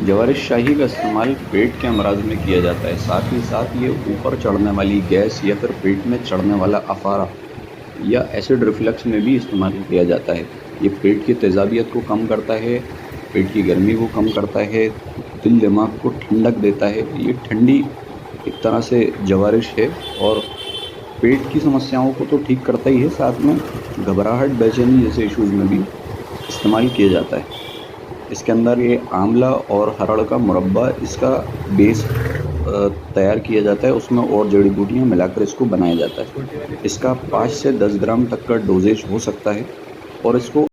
जवारिश शाही का इस्तेमाल पेट के अमराज में किया जाता है। साथ ही साथ ये ऊपर चढ़ने वाली गैस या फिर पेट में चढ़ने वाला अफारा या एसिड रिफ्लक्स में भी इस्तेमाल किया जाता है। ये पेट की तेज़ाबियत को कम करता है, पेट की गर्मी को कम करता है, दिल दिमाग को ठंडक देता है। ये ठंडी एक तरह से जवारिश है और पेट की समस्याओं को तो ठीक करता ही है, साथ में घबराहट, बेचैनी जैसे इश्यूज़ में भी इस्तेमाल किया जाता है। इसके अंदर ये आंवला और हरड़ का मुरब्बा इसका बेस तैयार किया जाता है, उसमें और जड़ी-बूटियाँ मिलाकर इसको बनाया जाता है। इसका 5 से 10 ग्राम तक का डोज़ेज हो सकता है और इसको